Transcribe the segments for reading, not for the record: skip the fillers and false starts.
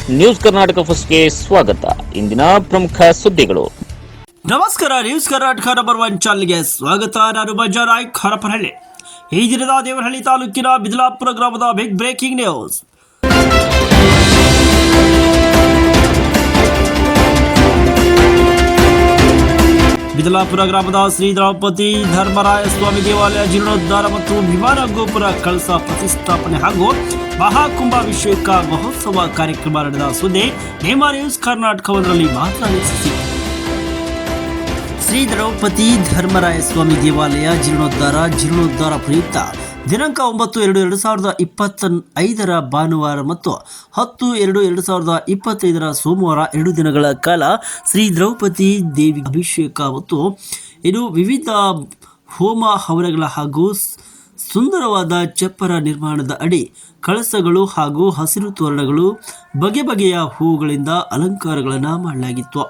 News Karnataka ಫಸ್ಟ್ಗೆ ಸ್ವಾಗತ. ಇಂದಿನ ಪ್ರಮುಖ ಸುದ್ದಿಗಳು. ನಮಸ್ಕಾರ, ನ್ಯೂಸ್ ಕರ್ನಾಟಕ ನಂಬರ್ 1 ಚಾನಲ್ಗೆ ಸ್ವಾಗತ. ನಾನು ಮಂಜಾರಾಯ್ ಹರಪನಹಳ್ಳಿ. ಈ ದಿನದ ದೇವನಹಳ್ಳಿ ತಾಲೂಕಿನ ಬಿದಲಾಪುರ ಗ್ರಾಮದ ಬಿಗ್ ಬ್ರೇಕಿಂಗ್ ನ್ಯೂಸ್. ಬಿದಲಾಪುರ ಗ್ರಾಮದ ಶ್ರೀ ದ್ರೌಪದಿ ಧರ್ಮರಾಯ ಸ್ವಾಮಿ ದೇವಾಲಯ ಜೀರ್ಣೋದ್ಧಾರ ಮತ್ತು ವಿಮಾನ ಗೋಪುರ ಕಳಸ ಪ್ರತಿಷ್ಠಾಪನೆ ಹಾಗೂ ಮಹಾಕುಂಭಾಭಿಷೇಕ ಮಹೋತ್ಸವ ಕಾರ್ಯಕ್ರಮ ನಡೆದ ಸುದ್ದಿ ನೇಮ ನ್ಯೂಸ್ ಕರ್ನಾಟಕ 1ರಲ್ಲಿ ಮಾತ್ರ ವೀಕ್ಷಿಸಿ. ಶ್ರೀ ದ್ರೌಪದಿ ಧರ್ಮರಾಯ ಸ್ವಾಮಿ ದೇವಾಲಯ ಜೀರ್ಣೋದ್ಧಾರ ಪ್ರಯುಕ್ತ ದಿನಾಂಕ 9/2/2025 ಭಾನುವಾರ ಮತ್ತು 10/2/2025 ಸೋಮವಾರ 2 ದಿನಗಳ ಕಾಲ ಶ್ರೀ ದ್ರೌಪದಿ ದೇವಿ ಅಭಿಷೇಕ ಮತ್ತು ವಿವಿಧ ಹೋಮ ಹವನಗಳ ಹಾಗೂ ಸುಂದರವಾದ ಚಪ್ಪರ ನಿರ್ಮಾಣದ ಅಡಿ ಕಳಸಗಳು ಹಾಗೂ ಹಸಿರು ತೋರಣಗಳು ಬಗೆ ಬಗೆಯ ಹೂವುಗಳಿಂದ ಅಲಂಕಾರಗಳನ್ನು ಮಾಡಲಾಗಿತ್ತು.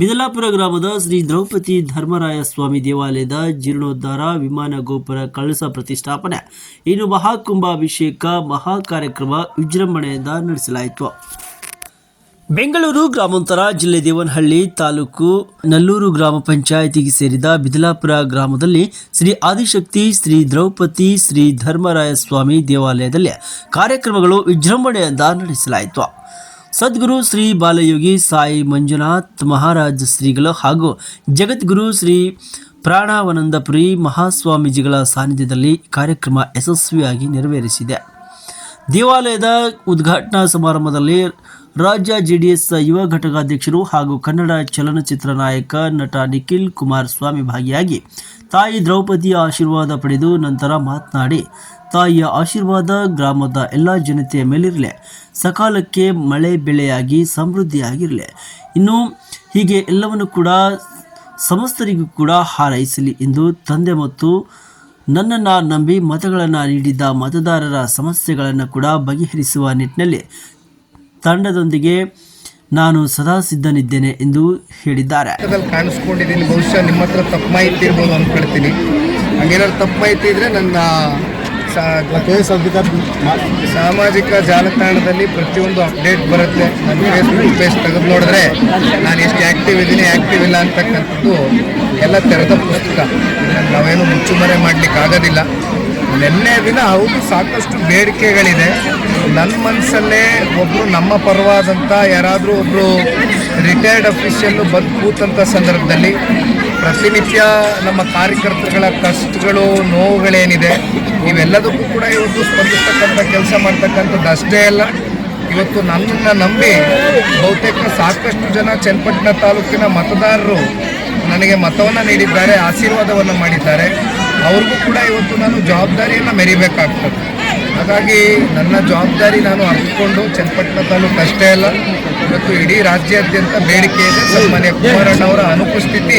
ಬಿದಲಾಪುರ ಗ್ರಾಮದ ಶ್ರೀ ದ್ರೌಪದಿ ಧರ್ಮರಾಯ ಸ್ವಾಮಿ ದೇವಾಲಯದ ಜೀರ್ಣೋದ್ಧಾರ, ವಿಮಾನ ಗೋಪುರ ಕಳಸ ಪ್ರತಿಷ್ಠಾಪನೆ, ಮಹಾಕುಂಭಾಭಿಷೇಕ ಮಹಾ ಕಾರ್ಯಕ್ರಮ ವಿಜೃಂಭಣೆಯಿಂದ ನಡೆಸಲಾಯಿತು. ಬೆಂಗಳೂರು ಗ್ರಾಮಾಂತರ ಜಿಲ್ಲೆ ದೇವನಹಳ್ಳಿ ತಾಲೂಕು ನಲ್ಲೂರು ಗ್ರಾಮ ಪಂಚಾಯಿತಿಗೆ ಸೇರಿದ ಬಿದಲಾಪುರ ಗ್ರಾಮದಲ್ಲಿ ಶ್ರೀ ಆದಿಶಕ್ತಿ ಶ್ರೀ ದ್ರೌಪದಿ ಶ್ರೀ ಧರ್ಮರಾಯ ಸ್ವಾಮಿ ದೇವಾಲಯದಲ್ಲಿ ಕಾರ್ಯಕ್ರಮಗಳು ವಿಜೃಂಭಣೆಯಿಂದ ನಡೆಸಲಾಯಿತು. ಸದ್ಗುರು ಶ್ರೀ ಬಾಲಯೋಗಿ ಸಾಯಿ ಮಂಜುನಾಥ್ ಮಹಾರಾಜ ಶ್ರೀಗಳು ಹಾಗೂ ಜಗದ್ಗುರು ಶ್ರೀ ಪ್ರಾಣಾವನಂದಪುರಿ ಮಹಾಸ್ವಾಮೀಜಿಗಳ ಸಾನ್ನಿಧ್ಯದಲ್ಲಿ ಕಾರ್ಯಕ್ರಮ ಯಶಸ್ವಿಯಾಗಿ ನೆರವೇರಿಸಿದೆ. ದೇವಾಲಯದ ಉದ್ಘಾಟನಾ ಸಮಾರಂಭದಲ್ಲಿ ರಾಜ್ಯ ಜೆಡಿಎಸ್ ಯುವ ಘಟಕಾಧ್ಯಕ್ಷರು ಹಾಗೂ ಕನ್ನಡ ಚಲನಚಿತ್ರ ನಾಯಕ ನಟ ನಿಖಿಲ್ ಕುಮಾರಸ್ವಾಮಿ ಭಾಗಿಯಾಗಿ ತಾಯಿ ದ್ರೌಪದಿಯ ಆಶೀರ್ವಾದ ಪಡೆದು ನಂತರ ಮಾತನಾಡಿ, ತಾಯಿಯ ಆಶೀರ್ವಾದ ಗ್ರಾಮದ ಎಲ್ಲ ಜನತೆಯ ಮೇಲಿರಲಿ, ಸಕಾಲಕ್ಕೆ ಮಳೆ ಬೆಳೆಯಾಗಿ ಸಮೃದ್ಧಿಯಾಗಿರಲಿ, ಇನ್ನು ಹೀಗೆ ಎಲ್ಲವನ್ನು ಕೂಡ ಸಮಸ್ತರಿಗೂ ಕೂಡ ಹಾರೈಸಲಿ ಎಂದು ತಂದೆ ಮತ್ತು ನನ್ನನ್ನು ನಂಬಿ ಮತಗಳನ್ನು ನೀಡಿದ್ದ ಮತದಾರರ ಸಮಸ್ಯೆಗಳನ್ನು ಕೂಡ ಬಗೆಹರಿಸುವ ನಿಟ್ಟಿನಲ್ಲಿ ತಂಡದೊಂದಿಗೆ ನಾನು ಸದಾ ಸಿದ್ಧನಿದ್ದೇನೆ ಎಂದು ಹೇಳಿದ್ದಾರೆ. ಕಾಣಿಸ್ಕೊಂಡಿದ್ದೀನಿ, ಬಹುಶಃ ನಿಮ್ಮ ಹತ್ರ ತಪ್ಪು ಮಾಹಿತಿ ಇರ್ಬೋದು ಅಂದ್ಕೊಳ್ತೀನಿ. ಹಾಗೇನಾದ್ರು ತಪ್ಪು ಮಾಹಿತಿ ಇದ್ರೆ ನನ್ನ ಸಾಮಾಜಿಕ ಜಾಲತಾಣದಲ್ಲಿ ಪ್ರತಿಯೊಂದು ಅಪ್ಡೇಟ್ ಬರುತ್ತೆ. ನನ್ನ ಫೇಸ್ಬುಕ್ ಪೇಜ್ ತೆಗೆದು ನೋಡಿದ್ರೆ ನಾನು ಎಷ್ಟು ಆ್ಯಕ್ಟಿವ್ ಇದ್ದೀನಿ, ಆ್ಯಕ್ಟಿವ್ ಇಲ್ಲ ಅಂತಕ್ಕಂಥದ್ದು ಎಲ್ಲ ತೆರೆದ ಪುಸ್ತಕ. ನಾವೇನು ಮುಚ್ಚುಮರೆ ಮಾಡಲಿಕ್ಕೆ ಆಗೋದಿಲ್ಲ. ನಿನ್ನೆ ದಿನ ಹೌದು ಸಾಕಷ್ಟು ಬೇಡಿಕೆಗಳಿದೆ. ನನ್ನ ಮನಸ್ಸಲ್ಲೇ ಒಬ್ಬರು ನಮ್ಮ ಪರವಾದಂಥ ಯಾರಾದರೂ ಒಬ್ಬರು ರಿಟೈರ್ಡ್ ಅಫಿಷಿಯಲ್ಲು ಬಂದು ಕೂತಂಥ ಸಂದರ್ಭದಲ್ಲಿ ಪ್ರತಿನಿತ್ಯ ನಮ್ಮ ಕಾರ್ಯಕರ್ತರುಗಳ ಕಷ್ಟಗಳು, ನೋವುಗಳೇನಿದೆ ಇವೆಲ್ಲದಕ್ಕೂ ಕೂಡ ಇವತ್ತು ಸ್ಪಂದಿಸ್ತಕ್ಕಂಥ ಕೆಲಸ ಮಾಡ್ತಕ್ಕಂಥದ್ದು ಅಷ್ಟೇ ಅಲ್ಲ, ಇವತ್ತು ನನ್ನನ್ನು ನಂಬಿ ಬಹುತೇಕ ಸಾಕಷ್ಟು ಜನ ಚನ್ನಪಟ್ಟಣ ತಾಲೂಕಿನ ಮತದಾರರು ನನಗೆ ಮತವನ್ನು ನೀಡಿದ್ದಾರೆ, ಆಶೀರ್ವಾದವನ್ನು ಮಾಡಿದ್ದಾರೆ. ಅವ್ರಿಗೂ ಕೂಡ ಇವತ್ತು ನಾನು ಜವಾಬ್ದಾರಿಯನ್ನು ಮೆರಿಬೇಕಾಗ್ತದೆ. ಹಾಗಾಗಿ ನನ್ನ ಜವಾಬ್ದಾರಿ ನಾನು ಅರ್ಥಕೊಂಡು ಚನ್ನಪಟ್ಟಣ ತಾಲೂಕು ಅಷ್ಟೇ ಅಲ್ಲ, ಇವತ್ತು ಇಡೀ ರಾಜ್ಯಾದ್ಯಂತ ಬೇಡಿಕೆ ಇದೆ. ಸನ್ಮಾನ್ಯ ಕುಮಾರಣ್ಣವರ ಅನುಪಸ್ಥಿತಿ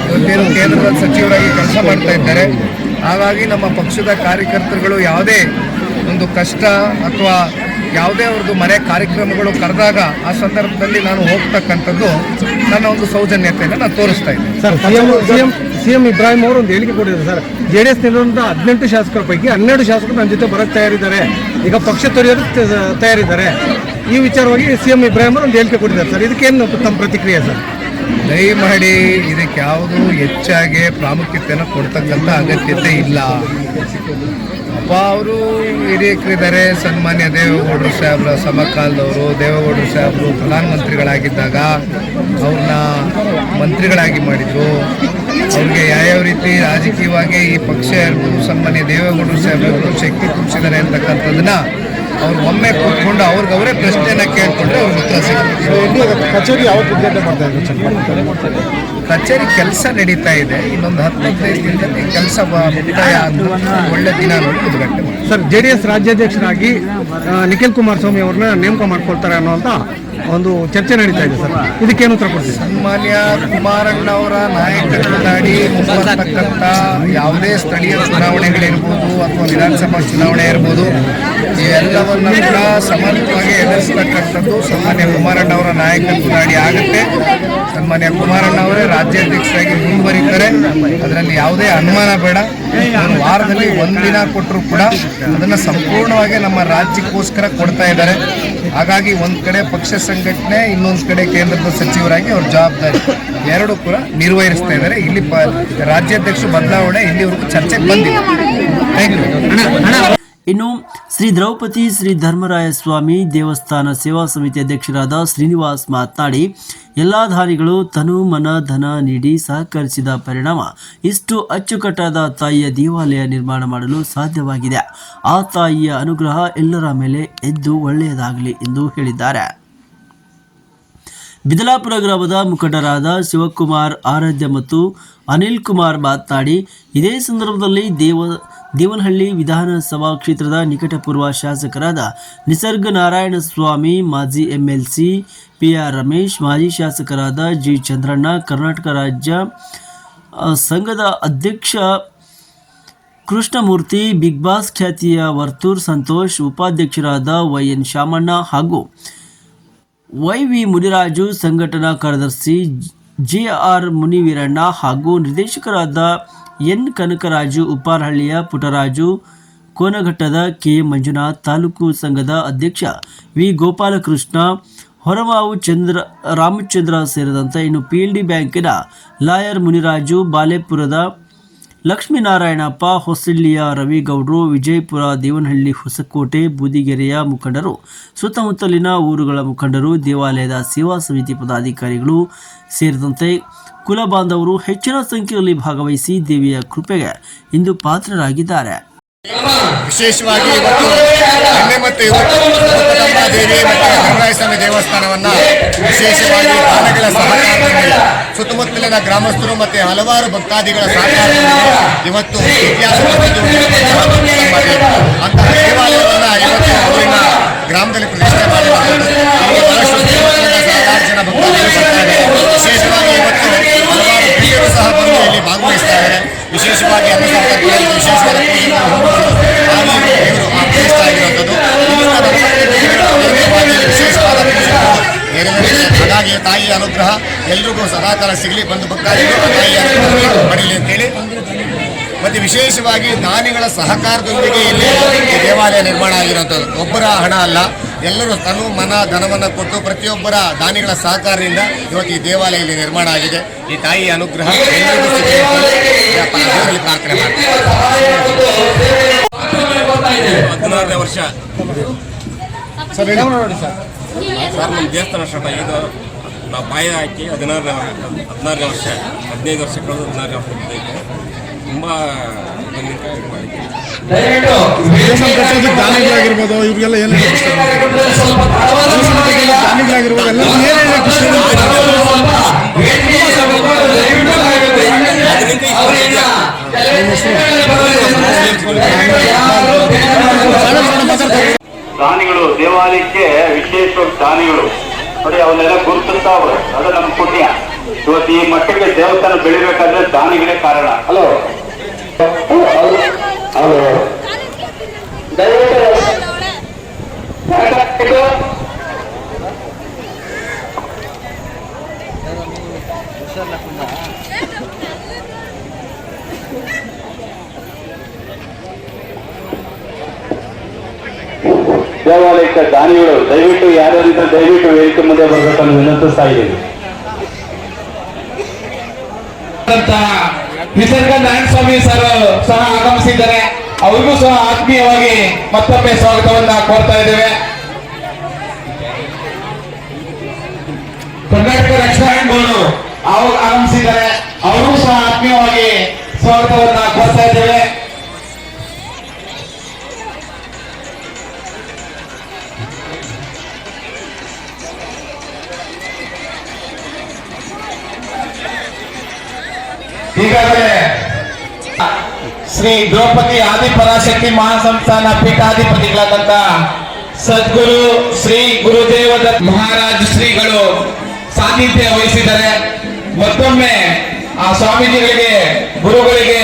ಇವತ್ತೇನು ಕೇಂದ್ರದ ಸಚಿವರಾಗಿ ಕೆಲಸ ಮಾಡ್ತಾ ಇದ್ದಾರೆ. ಹಾಗಾಗಿ ನಮ್ಮ ಪಕ್ಷದ ಕಾರ್ಯಕರ್ತರುಗಳು ಯಾವುದೇ ಒಂದು ಕಷ್ಟ ಅಥವಾ ಯಾವುದೇ ಅವ್ರದ್ದು ಮನೆ ಕಾರ್ಯಕ್ರಮಗಳು ಕರೆದಾಗ ಆ ಸಂದರ್ಭದಲ್ಲಿ ನಾನು ಹೋಗ್ತಕ್ಕಂಥದ್ದು ನನ್ನ ಒಂದು ಸೌಜನ್ಯತೆಯನ್ನು ನಾನು ತೋರಿಸ್ತಾ ಇದ್ದೀನಿ. ಸರ್, ಸಿಎಂ ಇಬ್ರಾಹಿಂ ಅವರು ಒಂದು ಹೇಳಿಕೆ ಕೊಟ್ಟಿದ್ದಾರೆ ಸರ್. ಜೆಡಿಎಸ್ ನಿರುವಂಥ 18 ಶಾಸಕರ ಪೈಕಿ 12 ಶಾಸಕರು ನನ್ನ ಜೊತೆ ಬರೋಕ್ಕೆ ತಯಾರಿದ್ದಾರೆ, ಈಗ ಪಕ್ಷ ತೊರೆಯೋದು ತಯಾರಿದ್ದಾರೆ. ಈ ವಿಚಾರವಾಗಿ ಸಿಎಂ ಇಬ್ರಾಹಿಂ ಅವರು ಒಂದು ಹೇಳಿಕೆ ಕೊಟ್ಟಿದ್ದಾರೆ ಸರ್. ಇದಕ್ಕೇನು ತಮ್ಮ ಪ್ರತಿಕ್ರಿಯೆ ಸರ್? ದಯಮಾಡಿ ಇದಕ್ಕೆ ಯಾವುದು ಹೆಚ್ಚಾಗಿ ಪ್ರಾಮುಖ್ಯತೆಯನ್ನು ಕೊಡ್ತಕ್ಕಂಥ ಅಗತ್ಯತೆ ಇಲ್ಲ. ಅಪ್ಪ ಅವರು ಹಿರಿಯರಿದ್ದಾರೆ. ಸನ್ಮಾನ್ಯ ದೇವೇಗೌಡರು ಸಾಹೇಬ್ರ ಸಮಕಾಲದವರು. ದೇವೇಗೌಡರು ಸಾಹೇಬರು ಪ್ರಧಾನಮಂತ್ರಿಗಳಾಗಿದ್ದಾಗ ಅವ್ರನ್ನ ಮಂತ್ರಿಗಳಾಗಿ ಮಾಡಿದರು. ಅವ್ರಿಗೆ ಯಾವ್ಯಾವ ರೀತಿ ರಾಜಕೀಯವಾಗಿ ಈ ಪಕ್ಷ ಇರ್ಬೋದು ಸನ್ಮಾನ್ಯ ದೇವೇಗೌಡರು ಸಾಹೇಬ್ರವರು ಶಕ್ತಿ ತುಂಬಿಸಿದ್ದಾರೆ ಅಂತಕ್ಕಂಥದ್ದನ್ನ ಅವ್ರು ಒಮ್ಮೆ ಕೂತ್ಕೊಂಡು ಅವರೇ ಪ್ರಶ್ನೆಯನ್ನು ಕೇಳಿಕೊಂಡ್ರೆ ಅವ್ರಿಗೆ ಉತ್ತರ ಸಿಗುತ್ತೆ. ಕಚೇರಿ ಯಾವಾಗ ಉದ್ಘಾಟನೆ ಮಾಡ್ತಾ ಇದ್ದಾರೆ? ಕಚೇರಿ ಕೆಲಸ ನಡೀತಾ ಇದೆ. ಇನ್ನೊಂದು 10-15 ದಿನದಲ್ಲಿ ಕೆಲಸ ಮುಕ್ತಾಯ ಒಳ್ಳೆ ದಿನ ನೋಡಿ ಉದ್ಘಾಟನೆ ಮಾಡಿ. ಸರ್, ಜೆಡಿಎಸ್ ರಾಜ್ಯಾಧ್ಯಕ್ಷರಾಗಿ ನಿಖಿಲ್ ಕುಮಾರಸ್ವಾಮಿ ಅವ್ರನ್ನ ನೇಮಕ ಮಾಡ್ಕೊಳ್ತಾರೆ ಅನ್ನೋಂಥ ಒಂದು ಚರ್ಚೆ ನಡೀತಾ ಇದೆ ಸರ್. ಇದಕ್ಕೇನು ಉತ್ತರ ಕೊಡ್ತೀವಿ? ಸನ್ಮಾನ್ಯ ಕುಮಾರಣ್ಣವರ ನಾಯಕತ್ವದಡಿ ಮುಂಬರ್ತಕ್ಕಂಥ ಯಾವುದೇ ಸ್ಥಳೀಯ ಚುನಾವಣೆಗಳಿರ್ಬೋದು ಅಥವಾ ವಿಧಾನಸಭಾ ಚುನಾವಣೆ ಇರ್ಬೋದು, ಇವೆಲ್ಲವನ್ನ ಕೂಡ ಸಮರ್ಥವಾಗಿ ಎದುರಿಸ್ತಕ್ಕಂಥದ್ದು ಸನ್ಮಾನ್ಯ ಕುಮಾರಣ್ಣವರ ನಾಯಕತ್ವದ ಅಡಿ ಆಗುತ್ತೆ. ಸನ್ಮಾನ್ಯ ಕುಮಾರಣ್ಣವರೇ ರಾಜ್ಯಾಧ್ಯಕ್ಷರಾಗಿ ಮುಂದುವರಿತಾರೆ, ಅದರಲ್ಲಿ ಯಾವುದೇ ಅನುಮಾನ ಬೇಡ. ವಾರದಲ್ಲಿ ಒಂದಿನ ಕೊಟ್ಟರು ಕೂಡ ಅದನ್ನು ಸಂಪೂರ್ಣವಾಗಿ ನಮ್ಮ ರಾಜ್ಯಕ್ಕೋಸ್ಕರ ಕೊಡ್ತಾ ಇದ್ದಾರೆ. ಹಾಗಾಗಿ ಒಂದು ಕಡೆ ಪಕ್ಷ ಸಂಘಟನೆ, ಇನ್ನೊಂದು ಕಡೆ ಕೇಂದ್ರದ ಸಚಿವರಾಗಿ ಅವ್ರ ಜವಾಬ್ದಾರಿ ಎರಡು ಕೂಡ ನಿರ್ವಹಿಸ್ತಾ ಇದ್ದಾರೆ. ಇಲ್ಲಿ ರಾಜ್ಯಾಧ್ಯಕ್ಷ ಬದಲಾವಣೆ ಇಲ್ಲಿವರೆಗೂ ಚರ್ಚೆಗೆ ಬಂದಿದೆ. Thank you. ಇನ್ನು ಶ್ರೀ ದ್ರೌಪದಿ ಶ್ರೀ ಧರ್ಮರಾಯ ಸ್ವಾಮಿ ದೇವಸ್ಥಾನ ಸೇವಾ ಸಮಿತಿ ಅಧ್ಯಕ್ಷರಾದ ಶ್ರೀನಿವಾಸ್ ಮಾತನಾಡಿ, ಎಲ್ಲ ದಾನಿಗಳು ತನು ಮನ ಧನ ನೀಡಿ ಸಹಕರಿಸಿದ ಪರಿಣಾಮ ಇಷ್ಟು ಅಚ್ಚುಕಟ್ಟಾದ ತಾಯಿಯ ದೇವಾಲಯ ನಿರ್ಮಾಣ ಮಾಡಲು ಸಾಧ್ಯವಾಗಿದೆ. ಆ ತಾಯಿಯ ಅನುಗ್ರಹ ಎಲ್ಲರ ಮೇಲೆ ಎದ್ದು ಒಳ್ಳೆಯದಾಗಲಿ ಎಂದು ಹೇಳಿದ್ದಾರೆ. ಬಿದಲಾಪುರ ಗ್ರಾಮದ ಮುಖಂಡರಾದ ಶಿವಕುಮಾರ್ ಆರಾಧ್ಯ ಮತ್ತು ಅನಿಲ್ ಕುಮಾರ್ ಮಾತನಾಡಿ, ಇದೇ ಸಂದರ್ಭದಲ್ಲಿ ದೇವನಹಳ್ಳಿ ವಿಧಾನಸಭಾ ಕ್ಷೇತ್ರದ ನಿಕಟಪೂರ್ವ ಶಾಸಕರಾದ ನಿಸರ್ಗ ನಾರಾಯಣ ಸ್ವಾಮಿ, ಮಾಜಿ MLC PR ರಮೇಶ್, ಮಾಜಿ ಶಾಸಕರಾದ G ಚಂದ್ರಣ್ಣ, ಕರ್ನಾಟಕ ರಾಜ್ಯ ಸಂಘದ ಅಧ್ಯಕ್ಷ ಕೃಷ್ಣಮೂರ್ತಿ, ಬಿಗ್ ಬಾಸ್ ಖ್ಯಾತಿಯ ವರ್ತೂರ್ ಸಂತೋಷ್, ಉಪಾಧ್ಯಕ್ಷರಾದ YN ಶಾಮಣ್ಣ ಹಾಗೂ YV ಮುನಿರಾಜು, ಸಂಘಟನಾ ಕಾರ್ಯದರ್ಶಿ JR ಮುನಿವೀರಣ್ಣ ಹಾಗೂ ನಿರ್ದೇಶಕರಾದ N ಕನಕರಾಜು, ಉಪ್ಪಾರಹಳ್ಳಿಯ ಪುಟ್ಟರಾಜು, ಕೋನಘಟ್ಟದ KM ಮಂಜುನಾಥ್, ತಾಲೂಕು ಸಂಘದ ಅಧ್ಯಕ್ಷ V ಗೋಪಾಲಕೃಷ್ಣ, ಹೊರಮಾವು ರಾಮಚಂದ್ರ ಸೇರಿದಂತೆ ಇನ್ನು PLD ಬ್ಯಾಂಕಿನ ಲಾಯರ್ ಮುನಿರಾಜು, ಬಾಲೆಪುರದ ಲಕ್ಷ್ಮೀನಾರಾಯಣಪ್ಪ, ಹೊಸಳ್ಳಿಯ ರವಿಗೌಡರು, ವಿಜಯಪುರ, ದೇವನಹಳ್ಳಿ, ಹೊಸಕೋಟೆ, ಬೂದಿಗೆರೆಯ ಮುಖಂಡರು, ಸುತ್ತಮುತ್ತಲಿನ ಊರುಗಳ ಮುಖಂಡರು, ದೇವಾಲಯದ ಸೇವಾ ಸಮಿತಿ ಪದಾಧಿಕಾರಿಗಳು ಸೇರಿದಂತೆ ಕುಲ ಬಾಂಧವರು ಹೆಚ್ಚಿನ ಸಂಖ್ಯೆಯಲ್ಲಿ ಭಾಗವಹಿಸಿ ದೇವಿಯ ಕೃಪೆಗೆ ಇಂದು ಪಾತ್ರರಾಗಿದ್ದಾರೆ. ವಿಶೇಷವಾಗಿ ಇವತ್ತು ನಿನ್ನೆ ಮತ್ತು ಇವತ್ತು ದೇವಿ ಮತ್ತು ಧರ್ಮರಾಯ ಸ್ವಾಮಿ ದೇವಸ್ಥಾನವನ್ನು ವಿಶೇಷವಾಗಿ ದಾನಗಳ ಸಹಕಾರದಲ್ಲಿ ಸುತ್ತಮುತ್ತಲಿನ ಗ್ರಾಮಸ್ಥರು ಮತ್ತು ಹಲವಾರು ಭಕ್ತಾದಿಗಳ ಸಹಕಾರದಲ್ಲಿ ಇವತ್ತು ಇತಿಹಾಸದ ಅಂತಹ ದೇವಾಲಯವನ್ನು ಇವತ್ತು ಊರಿನ ಗ್ರಾಮದಲ್ಲಿ ಪ್ರತಿಷ್ಠೆ ಮಾಡಿರುವಂಥದ್ದು. ಸಾವಿರಾರು ಜನ ಭಕ್ತಾದಿಗಳು ಬರ್ತಾರೆ. ವಿಶೇಷವಾಗಿ ಇವತ್ತು ಹಲವಾರು ಪ್ರಿಯರು ಸಹ ಬಂದು ಇಲ್ಲಿ ಭಾಗವಹಿಸ್ತಾ ಇದ್ದಾರೆ. ವಿಶೇಷವಾಗಿ ವಿಶೇಷವಾದ ಹಾಗಾಗಿ ತಾಯಿಯ ಅನುಗ್ರಹ ಎಲ್ರಿಗೂ ಸದಾಕಾಲ ಸಿಗಲಿ, ಬಂದು ಭಕ್ತಾದಿಗಳು ತಾಯಿಯ ಅನುಗ್ರಹ ಪಡೀಲಿ ಅಂತೇಳಿ ಮತ್ತು ವಿಶೇಷವಾಗಿ ದಾನಿಗಳ ಸಹಕಾರದೊಂದಿಗೆ ಇಲ್ಲಿ ಈ ದೇವಾಲಯ ನಿರ್ಮಾಣ ಆಗಿರುವಂಥದ್ದು. ಒಬ್ಬರ ಹಣ ಅಲ್ಲ, ಎಲ್ಲರೂ ತನು ಮನ ಧನವನ್ನು ಕೊಟ್ಟು ಪ್ರತಿಯೊಬ್ಬರ ದಾನಿಗಳ ಸಹಕಾರದಿಂದ ಇವತ್ತು ಈ ದೇವಾಲಯ ಇಲ್ಲಿ ನಿರ್ಮಾಣ ಆಗಿದೆ. ಈ ತಾಯಿಯ ಅನುಗ್ರಹ ಎಲ್ಲರಿಗೂ ಸಿಗಲಿ ದೇವರಲ್ಲಿ ಪ್ರಾರ್ಥನೆ ಮಾಡ್ತೀವಿ. 16ನೇ ವರ್ಷ ಸರ್ ನಮ್ಮ ದೇವಸ್ಥಾನ ಸ್ಟಾರ್ಟ್ ಆಗಿದ್ದು ನಾವು ಬಾಯಿ ಹಾಕಿ 16ನೇ ವರ್ಷ 15 ವರ್ಷ ಕಳೆದು 16ನೇ ವರ್ಷ ಇದ್ದೈತೆ. ತುಂಬ ದಾನಿಗಳಾಗಿರ್ಬೋದು, ಇವ್ರಿಗೆಲ್ಲ ಏನೇನು ದಾನಿಗಳಾಗಿರ್ಬೋದು ಎಲ್ಲ ದಾನಿಗಳು ದೇವಾಲಯಕ್ಕೆ ವಿಶೇಷವಾಗಿ ದಾನಿಗಳು ನೋಡಿ ಅವನ್ನೆಲ್ಲ ಗುರುತಿಸ್ತಾವ್ರೆ. ಅದು ನಮ್ಮ ಪುಣ್ಯ. ಇವತ್ತು ಈ ಮಟ್ಟಿಗೆ ದೇವಸ್ಥಾನ ಬೆಳಿಬೇಕಾದ್ರೆ ದಾನಿಗಳೇ ಕಾರಣ. ಹಲೋ ದೇವಾಲಯಕ್ಕೆ ದಾನಿಗಳು ದಯವಿಟ್ಟು ಯಾರ್ಯಾರಿದ್ರೆ ದಯವಿಟ್ಟು ವೇದಿಕೆ ಮುಂದೆ ಬರಬೇಕನ್ನು ವಿನಂತಿಸ್ತಾ ಇದ್ದೀವಿ. ನಿಸರ್ಗ ನಾರಾಯಣ ಸ್ವಾಮಿ ಸರ್ ಸಹ ಆಗಮಿಸಿದ್ದಾರೆ. ಅವರಿಗೂ ಸಹ ಆತ್ಮೀಯವಾಗಿ ಮತ್ತೊಮ್ಮೆ ಸ್ವಾಗತವನ್ನ ಕೋರ್ತಾ ಇದ್ದೇವೆ. ಕರ್ನಾಟಕ ರಕ್ಷಣಾ ಬೋರ್ಡು ಆಗಮಿಸಿದ್ದಾರೆ. ಅವರಿಗೂ ಸಹ ಆತ್ಮೀಯವಾಗಿ ಸ್ವಾಗತವನ್ನ ಕೋರ್ತಾ ಇದ್ದೇವೆ. ಈಗಾಗಲೇ ಶ್ರೀ ದ್ರೌಪದಿ ಆದಿಪರಾಶಕ್ತಿ ಮಹಾಸಂಸ್ಥಾನ ಪೀಠಾಧಿಪತಿಗಳಾದಂತ ಸದ್ಗುರು ಶ್ರೀ ಗುರುದೇವ ದತ್ತ ಮಹಾರಾಜ್ ಶ್ರೀಗಳು ಸಾನ್ನಿಧ್ಯ ವಹಿಸಿದ್ದಾರೆ. ಮತ್ತೊಮ್ಮೆ ಆ ಸ್ವಾಮೀಜಿಗಳಿಗೆ ಗುರುಗಳಿಗೆ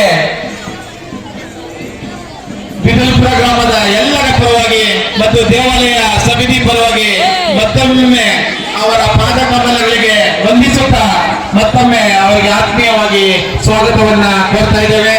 ಬಿದಲ್ಪುರ ಗ್ರಾಮದ ಎಲ್ಲರ ಪರವಾಗಿ ಮತ್ತು ದೇವಾಲಯ ಸಮಿತಿ ಪರವಾಗಿ ಮತ್ತೊಮ್ಮೆ ಅವರ ಪಾದ ಕಮಲಗಳಿಗೆ ವಂದಿಸುತ್ತಾ ಮತ್ತೊಮ್ಮೆ ಅವರಿಗೆ ಆತ್ಮೀಯವಾಗಿ ಸ್ವಾಗತವನ್ನ ಕೋರ್ತಾ ಇದ್ದೇವೆ.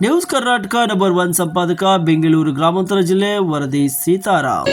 ನ್ಯೂಸ್ ಕರ್ನಾಟಕ ನಂಬರ್ 1 ಸಂಪಾದಕ ಬೆಂಗಳೂರು ಗ್ರಾಮಾಂತರ ಜಿಲ್ಲೆ ವರದಿ ಸೀತಾರಾಮ್.